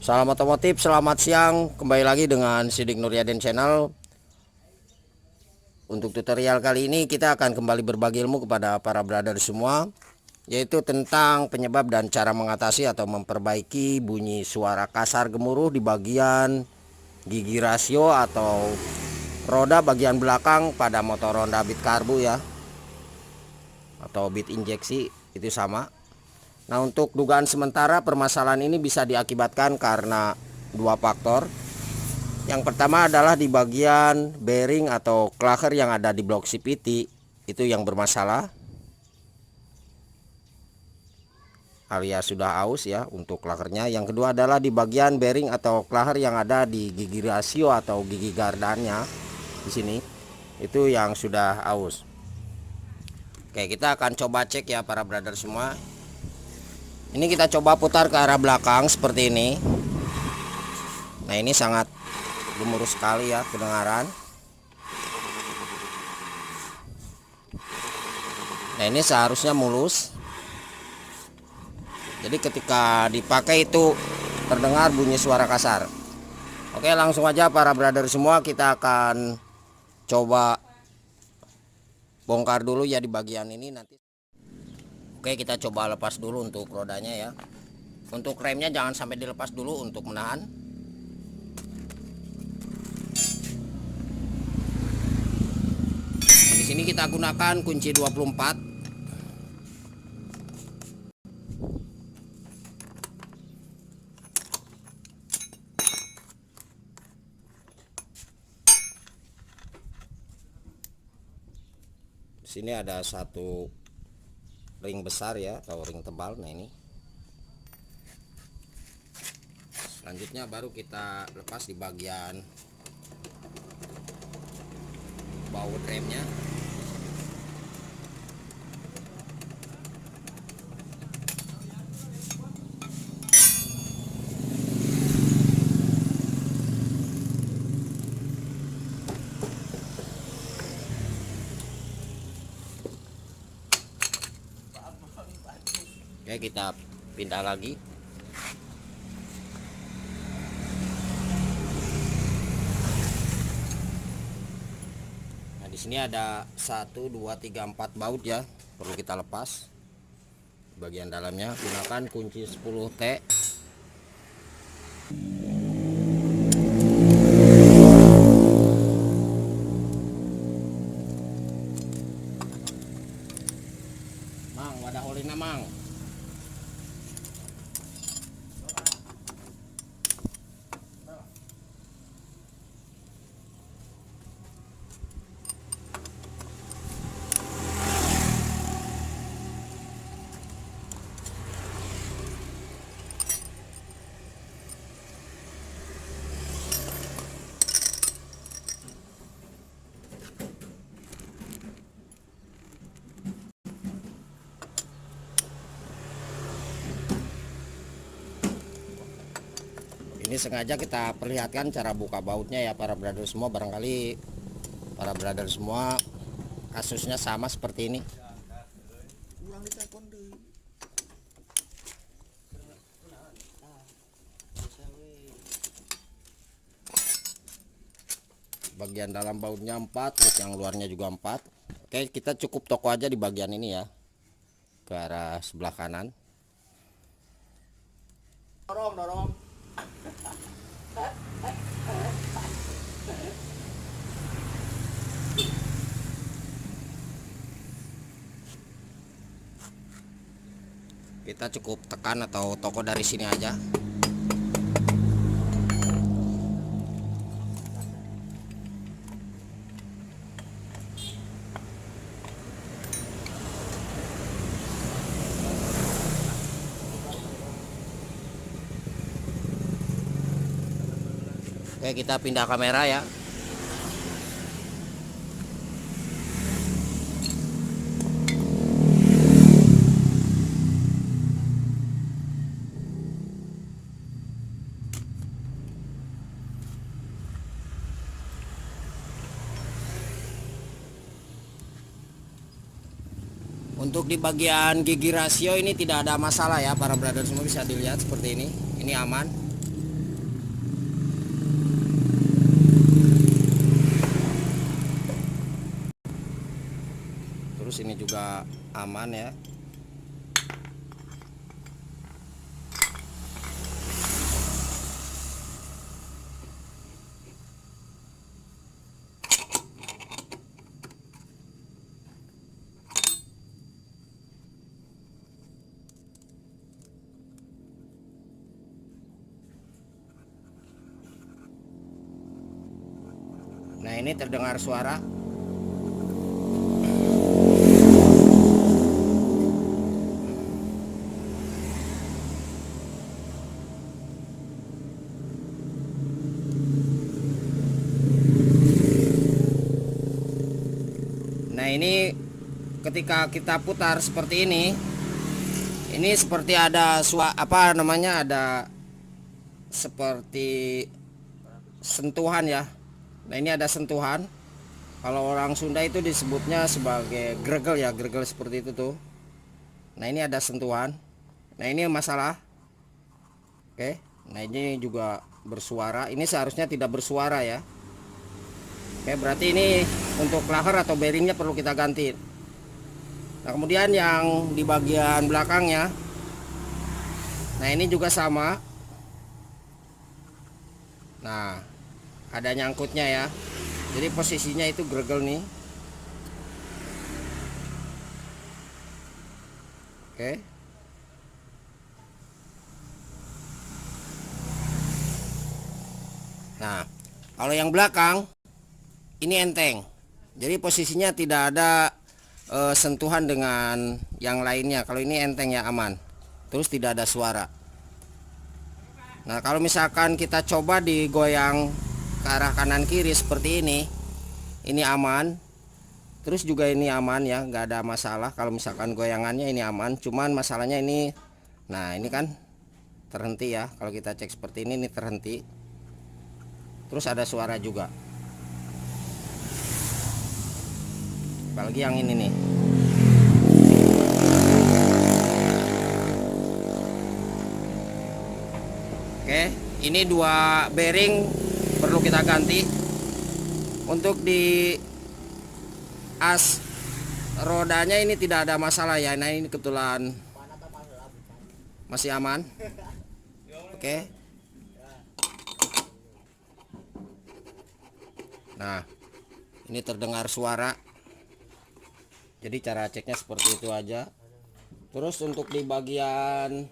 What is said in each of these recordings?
Salam otomotif, selamat siang. Kembali lagi dengan Sidik Nuryadin Channel. Untuk tutorial kali ini kita akan kembali berbagi ilmu kepada para brother semua, yaitu tentang penyebab dan cara mengatasi atau memperbaiki bunyi suara kasar gemuruh di bagian gigi rasio atau roda bagian belakang pada motor Honda Beat Karbu ya, atau Beat injeksi itu sama. Nah, untuk dugaan sementara permasalahan ini bisa diakibatkan karena dua faktor. Yang pertama adalah di bagian bearing atau klaker yang ada di blok CVT itu yang bermasalah, alias sudah aus ya untuk klakernya. Yang kedua adalah di bagian bearing atau klaker yang ada di gigi rasio atau gigi gardannya di sini, itu yang sudah aus. Oke, kita akan coba cek ya para brother semua. Ini kita coba putar ke arah belakang seperti ini. Nah, ini sangat gemuruh sekali ya kedengaran. Nah, ini seharusnya mulus. Jadi ketika dipakai itu terdengar bunyi suara kasar. Oke, langsung aja para brother semua, kita akan coba bongkar dulu ya di bagian ini nanti. Oke, kita coba lepas dulu untuk rodanya ya. Untuk remnya jangan sampai dilepas dulu untuk menahan. Di sini kita gunakan kunci 24. Di sini ada satu ring besar ya atau ring tebal. Nah, ini. Selanjutnya baru kita lepas di bagian baut remnya. Oke, kita pindah lagi. Nah, di sini ada 1 2 3 4 baut ya, perlu kita lepas bagian dalamnya. Gunakan kunci 10T. Mang, wadah olina mang. Ini sengaja kita perlihatkan cara buka bautnya ya para brother semua. Barangkali para brother semua kasusnya sama seperti ini. Bagian dalam bautnya 4, terus yang luarnya juga 4. Oke, kita cukup toko aja di bagian ini ya, ke arah sebelah kanan. Dorong. Kita cukup tekan atau toko dari sini aja. Oke, kita pindah kamera ya. Untuk di bagian gigi rasio ini tidak ada masalah ya para brother semua, bisa dilihat seperti ini. Ini aman. sudah aman ya. Nah, ini terdengar suara. Nah, ini ketika kita putar seperti ini seperti ada ada seperti sentuhan ya. Nah, ini ada sentuhan. Kalau orang Sunda itu disebutnya sebagai gregel ya, gregel seperti itu tuh. Nah, ini ada sentuhan. Nah, ini masalah. Oke. Nah, ini juga bersuara. Ini seharusnya tidak bersuara ya. Oke, berarti ini untuk klaher atau bearingnya perlu kita ganti. Nah, kemudian yang di bagian belakangnya, nah ini juga sama. Nah, ada nyangkutnya ya. Jadi posisinya itu gregel nih. Oke. Nah, kalau yang belakang ini enteng. Jadi posisinya tidak ada sentuhan dengan yang lainnya. Kalau ini enteng ya, aman. Terus tidak ada suara. Nah, kalau misalkan kita coba digoyang ke arah kanan kiri seperti ini aman. Terus juga ini aman ya, nggak ada masalah. Kalau misalkan goyangannya ini aman. Cuman masalahnya ini, nah ini kan terhenti ya. Kalau kita cek seperti ini terhenti. Terus ada suara juga. Apalagi yang ini nih. Oke, ini dua bearing perlu kita ganti. Untuk di as rodanya ini tidak ada masalah ya. Nah, ini kebetulan masih aman. Oke. Nah, ini terdengar suara. Jadi cara ceknya seperti itu aja. Terus untuk di bagian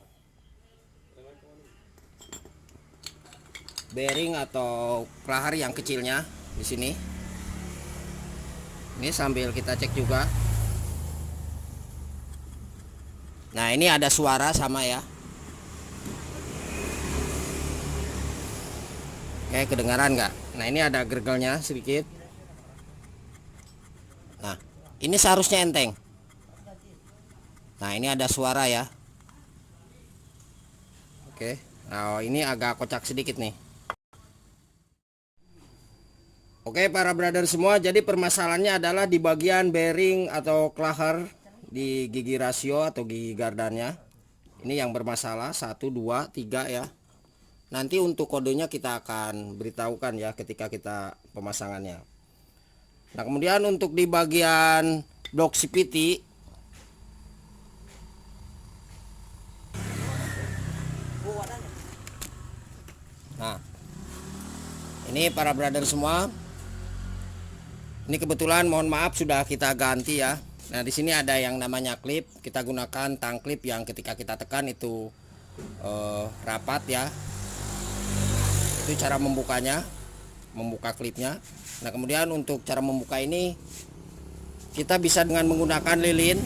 bearing atau klaher yang kecilnya di sini. Ini sambil kita cek juga. Nah, ini ada suara sama ya. Oke, kedengaran nggak? Nah, ini ada gergelnya sedikit. Nah, ini seharusnya enteng. Nah, ini ada suara ya. Oke. Nah, ini agak kocak sedikit nih. Oke, para brother semua, jadi permasalahannya adalah di bagian bearing atau klaher di gigi rasio atau gigi gardannya. Ini yang bermasalah 1 2 3 ya. Nanti untuk kodenya kita akan beritahukan ya ketika kita pemasangannya. Nah, kemudian untuk di bagian blok CVT, nah ini para brother semua, ini kebetulan mohon maaf sudah kita ganti ya. Nah, di sini ada yang namanya klip. Kita gunakan tang klip yang ketika kita tekan itu rapat ya. Itu cara membukanya, membuka klipnya. Nah, kemudian untuk cara membuka ini kita bisa dengan menggunakan lilin,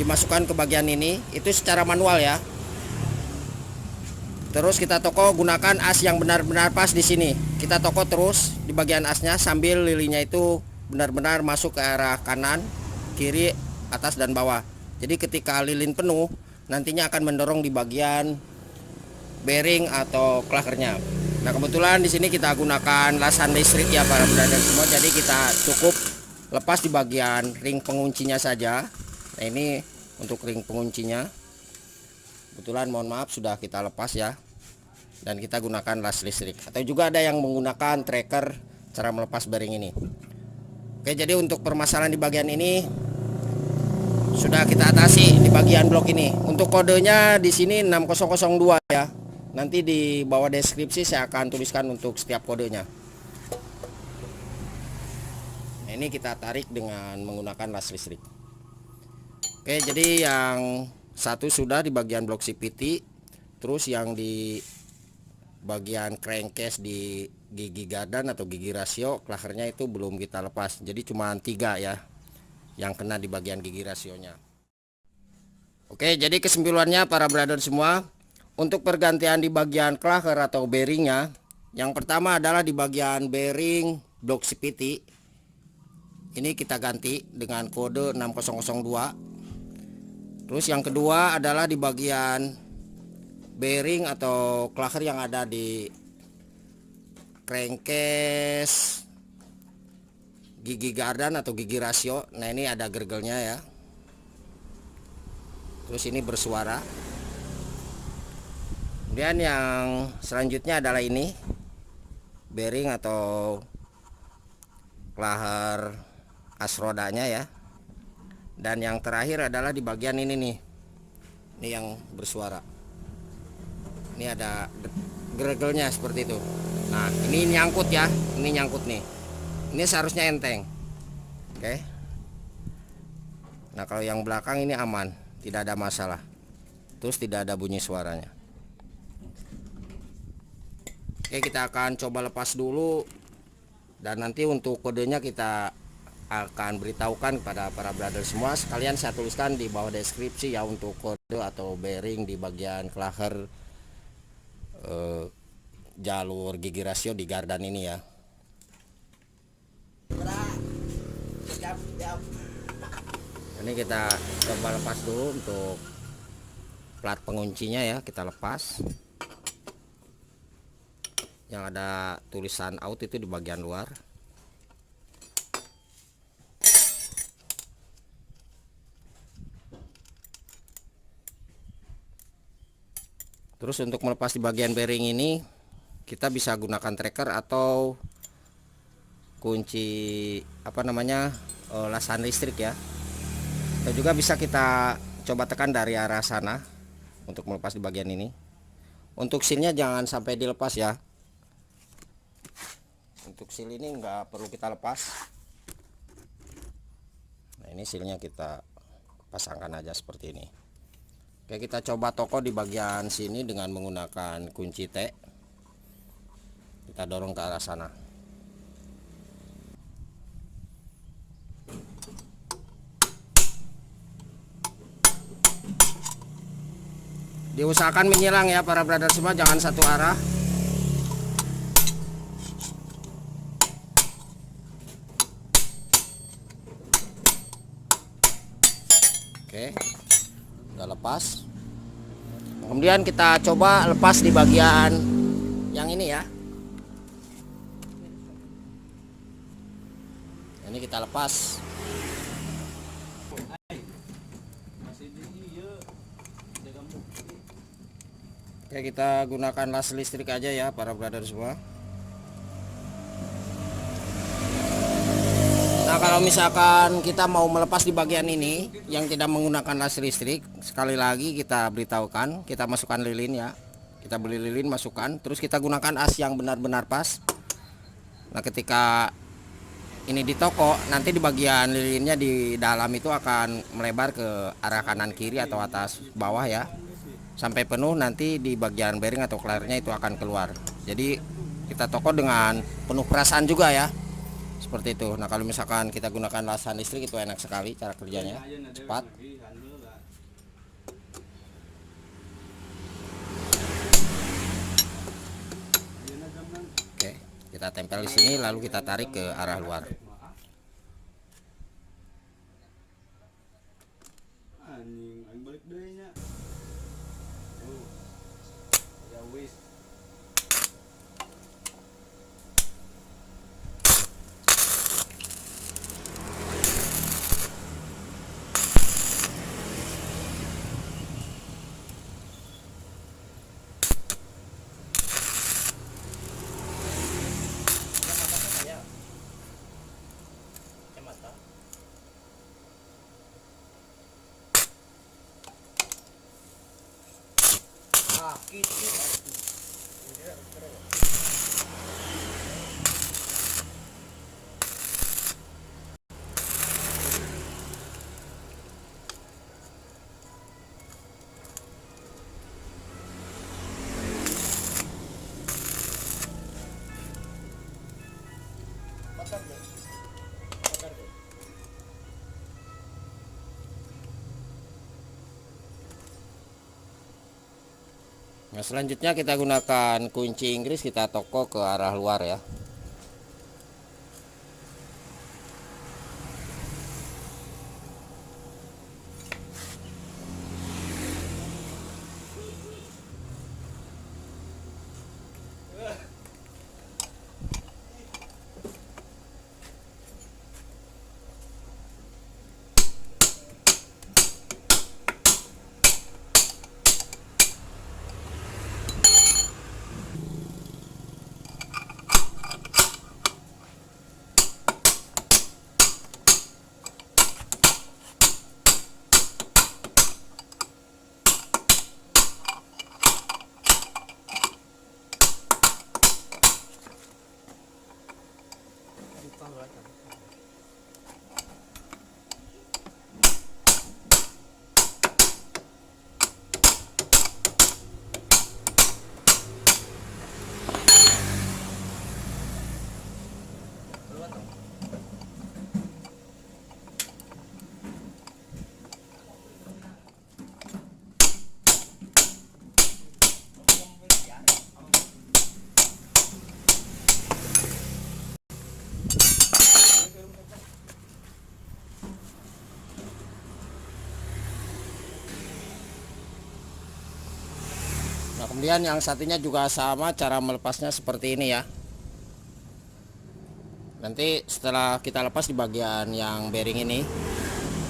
dimasukkan ke bagian ini, itu secara manual ya. Terus kita toko gunakan as yang benar-benar pas di sini. Kita toko terus di bagian asnya sambil lilinnya itu benar-benar masuk ke arah kanan, kiri, atas dan bawah. Jadi ketika lilin penuh, nantinya akan mendorong di bagian bearing atau klakernya. Nah, kebetulan di sini kita gunakan lasan listrik ya para brother semua. Jadi kita cukup lepas di bagian ring penguncinya saja. Nah, ini untuk ring penguncinya. Kebetulan mohon maaf sudah kita lepas ya. Dan kita gunakan las listrik. Atau juga ada yang menggunakan tracker cara melepas bearing ini. Oke, jadi untuk permasalahan di bagian ini sudah kita atasi di bagian blok ini. Untuk kodenya di sini 6002 ya. Nanti di bawah deskripsi saya akan tuliskan untuk setiap kodenya. Nah, ini kita tarik dengan menggunakan las listrik. Oke, jadi yang satu sudah di bagian blok CVT, terus yang di bagian crankcase di gigi gardan atau gigi rasio klakernya itu belum kita lepas. Jadi cuma 3 ya yang kena di bagian gigi rasionya. Oke, jadi kesimpulannya para brother semua, untuk pergantian di bagian klaker atau bearingnya, yang pertama adalah di bagian bearing blok CVT. Ini kita ganti dengan kode 6002. Terus yang kedua adalah di bagian bearing atau klaker yang ada di crankcase gigi gardan atau gigi rasio. Nah, ini ada gergelnya ya. Terus ini bersuara. Kemudian yang selanjutnya adalah ini bearing atau klaker as rodanya ya. Dan yang terakhir adalah di bagian ini nih. Ini yang bersuara. Ini ada gregelnya seperti itu. Nah, ini nyangkut ya. Ini nyangkut nih. Ini seharusnya enteng. Oke. Nah, kalau yang belakang ini aman, tidak ada masalah. Terus tidak ada bunyi suaranya. Oke, kita akan coba lepas dulu. Dan nanti untuk kodenya kita akan beritahukan kepada para brother semua. Sekalian saya tuliskan di bawah deskripsi ya untuk kode atau bearing di bagian klaker jalur gigi rasio di gardan ini ya. Ini kita coba lepas dulu untuk plat penguncinya ya, kita lepas. Yang ada tulisan out itu di bagian luar. Terus untuk melepas di bagian bearing ini kita bisa gunakan tracker atau kunci lasan listrik ya. Atau juga bisa kita coba tekan dari arah sana untuk melepas di bagian ini. Untuk silnya jangan sampai dilepas ya. Untuk sil ini nggak perlu kita lepas. Nah, ini silnya kita pasangkan aja seperti ini. Oke, kita coba toko di bagian sini dengan menggunakan kunci T. Kita dorong ke arah sana. Diusahakan menyilang ya para brother semua, jangan satu arah. Oke, udah lepas. Kemudian kita coba lepas di bagian yang ini ya. Ini kita lepas. Oke, kita gunakan las listrik aja ya para brother semua. Nah, kalau misalkan kita mau melepas di bagian ini yang tidak menggunakan las listrik, sekali lagi kita beritahukan, kita masukkan lilin ya. Kita beli lilin, masukkan, terus kita gunakan as yang benar-benar pas. Nah, ketika ini di toko, nanti di bagian lilinnya di dalam itu akan melebar ke arah kanan kiri atau atas bawah ya. Sampai penuh, nanti di bagian bearing atau klakernya itu akan keluar. Jadi kita toko dengan penuh perasaan juga ya. Seperti itu. Nah, kalau misalkan kita gunakan lasan listrik itu enak sekali cara kerjanya, cepat. Oke, kita tempel di sini lalu kita tarik ke arah luar. Nah, selanjutnya kita gunakan kunci Inggris, kita toko ke arah luar ya. Nah, kemudian yang satunya juga sama, cara melepasnya seperti ini ya. Nanti setelah kita lepas di bagian yang bearing ini,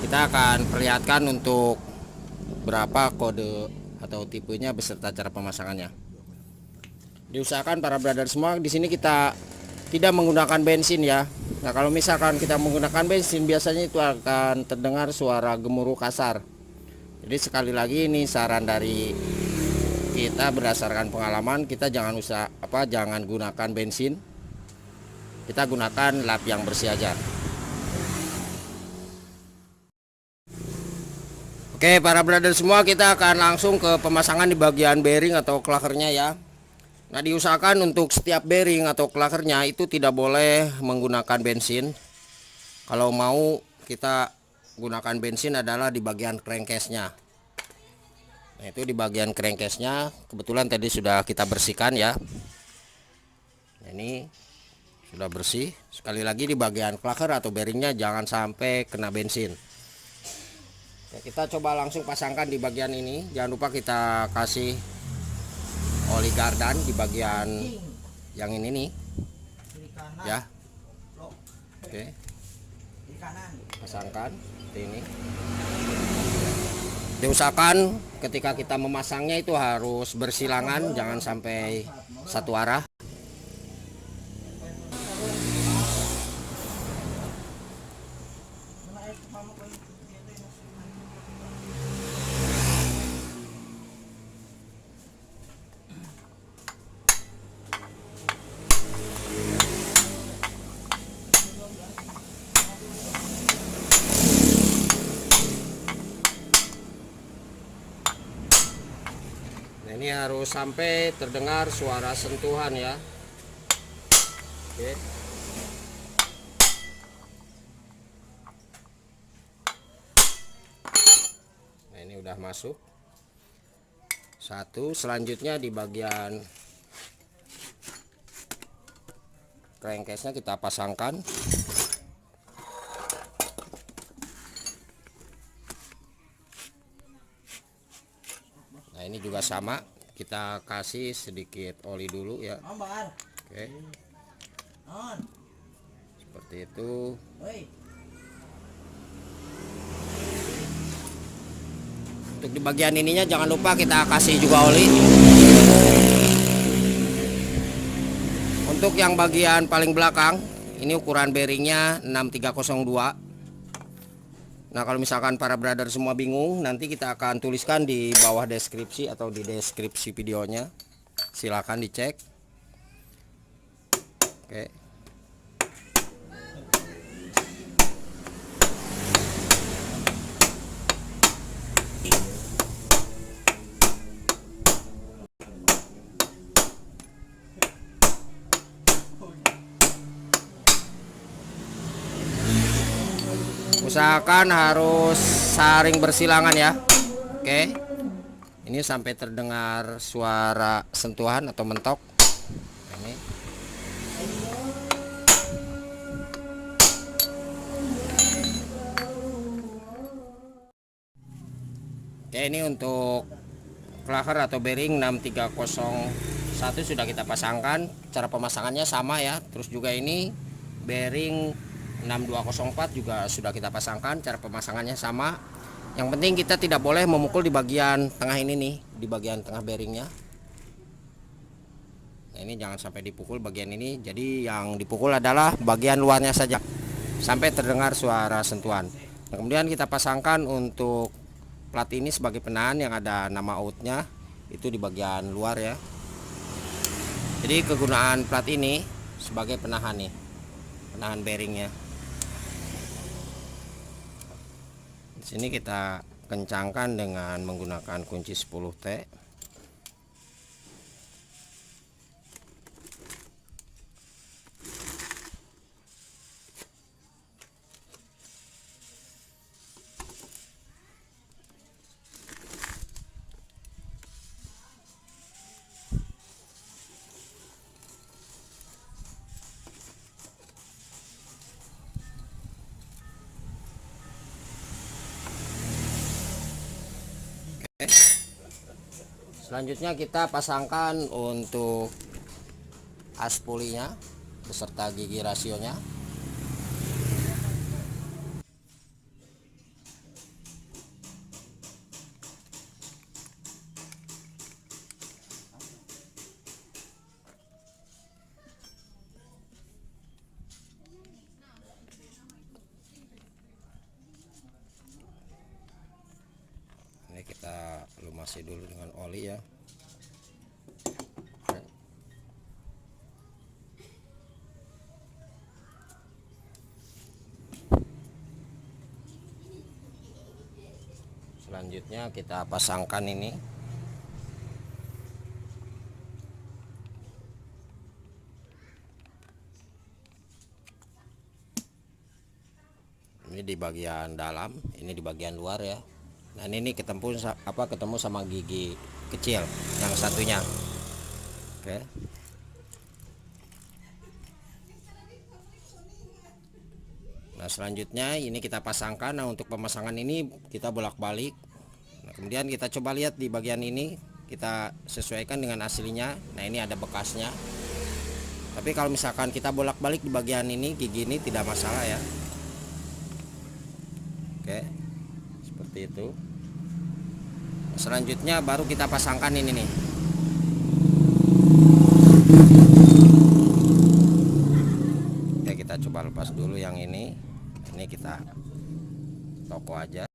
kita akan perlihatkan untuk berapa kode atau tipenya beserta cara pemasangannya. Diusahakan para brother semua, di sini kita tidak menggunakan bensin ya. Nah, kalau misalkan kita menggunakan bensin, biasanya itu akan terdengar suara gemuruh kasar. Jadi sekali lagi ini saran dari kita berdasarkan pengalaman, kita jangan jangan gunakan bensin. Kita gunakan lap yang bersih aja. Oke, para brother semua, kita akan langsung ke pemasangan di bagian bearing atau klakernya ya. Nah, diusahakan untuk setiap bearing atau klakernya itu tidak boleh menggunakan bensin. Kalau mau kita gunakan bensin adalah di bagian crankcase-nya. Nah, itu di bagian crankcase-nya kebetulan tadi sudah kita bersihkan ya. Nah, ini sudah bersih. Sekali lagi di bagian klaker atau bearingnya jangan sampai kena bensin. Ya, kita coba langsung pasangkan di bagian ini. Jangan lupa kita kasih oli gardan di bagian yang ini nih ya. Oke, pasangkan seperti ini. Diusahakan ketika kita memasangnya itu harus bersilangan, jangan sampai satu arah. Nah, ini harus sampai terdengar suara sentuhan ya. Oke. Nah, ini udah masuk. Satu, selanjutnya di bagian crankcase-nya kita pasangkan. Nah, ini juga sama, kita kasih sedikit oli dulu ya. Oke, seperti itu. Untuk di bagian ininya jangan lupa kita kasih juga oli. Untuk yang bagian paling belakang, ini ukuran bearingnya 6302. Nah, kalau misalkan para brother semua bingung, nanti kita akan tuliskan di bawah deskripsi atau di deskripsi videonya. Silakan dicek. Oke. Usahakan harus saring bersilangan ya. Oke. Ini sampai terdengar suara sentuhan atau mentok. Ini. Oke, ini untuk clacker atau bearing 6301 sudah kita pasangkan. Cara pemasangannya sama ya. Terus juga ini bearing 6204 juga sudah kita pasangkan. Cara pemasangannya sama. Yang penting kita tidak boleh memukul di bagian tengah ini nih, di bagian tengah bearingnya. Nah, ini jangan sampai dipukul bagian ini. Jadi yang dipukul adalah bagian luarnya saja sampai terdengar suara sentuhan. Nah, kemudian kita pasangkan untuk plat ini sebagai penahan yang ada nama outnya itu di bagian luar ya. Jadi kegunaan plat ini sebagai penahan nih, penahan bearingnya. Di sini kita kencangkan dengan menggunakan kunci 10T. Selanjutnya kita pasangkan untuk aspulinya beserta gigi rasionya. Ini kita lumasi dulu dengan oli ya. Selanjutnya kita pasangkan ini. Ini di bagian dalam, ini di bagian luar ya. Nah, ini ketemu sama gigi kecil yang satunya. Oke. Nah, selanjutnya ini kita pasangkan. Nah, untuk pemasangan ini kita bolak-balik. Nah, kemudian kita coba lihat di bagian ini, kita sesuaikan dengan aslinya. Nah, ini ada bekasnya. Tapi kalau misalkan kita bolak-balik di bagian ini, gigi ini tidak masalah ya. Oke, seperti itu. Selanjutnya baru kita pasangkan ini nih. Oke, kita coba lepas dulu yang ini. Ini kita toko aja.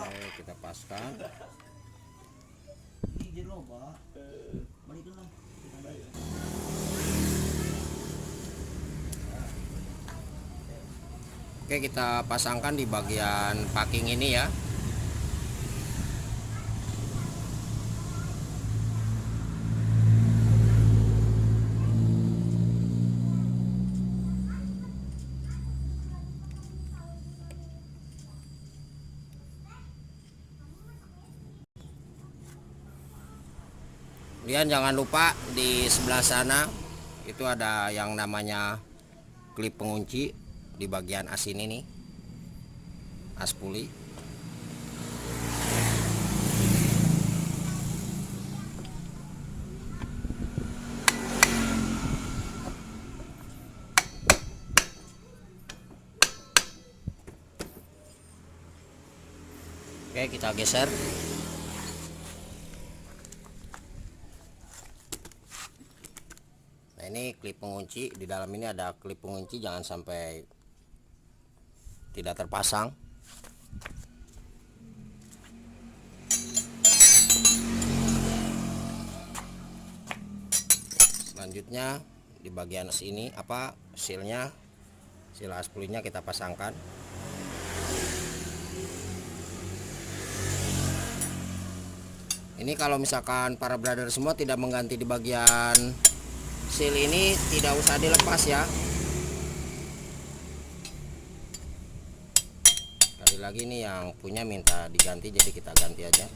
Oke, kita paskan. Oke, kita pasangkan di bagian packing ini ya. Kemudian jangan lupa di sebelah sana itu ada yang namanya klip pengunci di bagian as ini nih, as puli. Oke, kita geser. Nah, ini klip pengunci. Di dalam ini ada klip pengunci, jangan sampai tidak terpasang. Selanjutnya di bagian sini sealnya, seal as pulinya kita pasangkan. Ini kalau misalkan para brother semua tidak mengganti di bagian seal ini, tidak usah dilepas ya. Sekali lagi nih yang punya minta diganti, jadi kita ganti aja.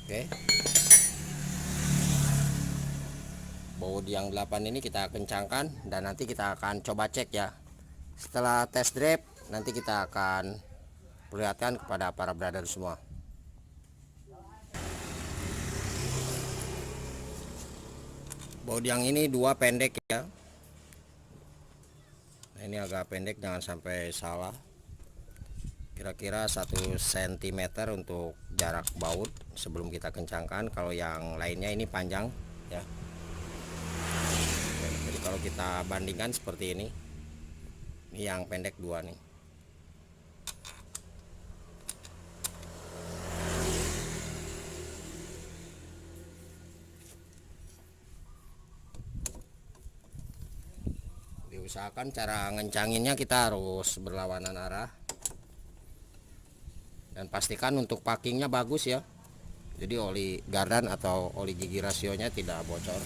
Oke. Baut yang 8 ini kita kencangkan dan nanti kita akan coba cek ya. Setelah test drive nanti kita akan perlihatkan kepada para brother semua. Baut yang ini 2 pendek ya. Nah, ini agak pendek, jangan sampai salah. Kira-kira 1 cm untuk jarak baut sebelum kita kencangkan. Kalau yang lainnya ini panjang ya. Jadi kalau kita bandingkan seperti ini yang pendek 2 nih. Diusahakan cara ngencanginnya kita harus berlawanan arah, dan pastikan untuk packingnya bagus ya, jadi oli gardan atau oli gigi rasionya tidak bocor.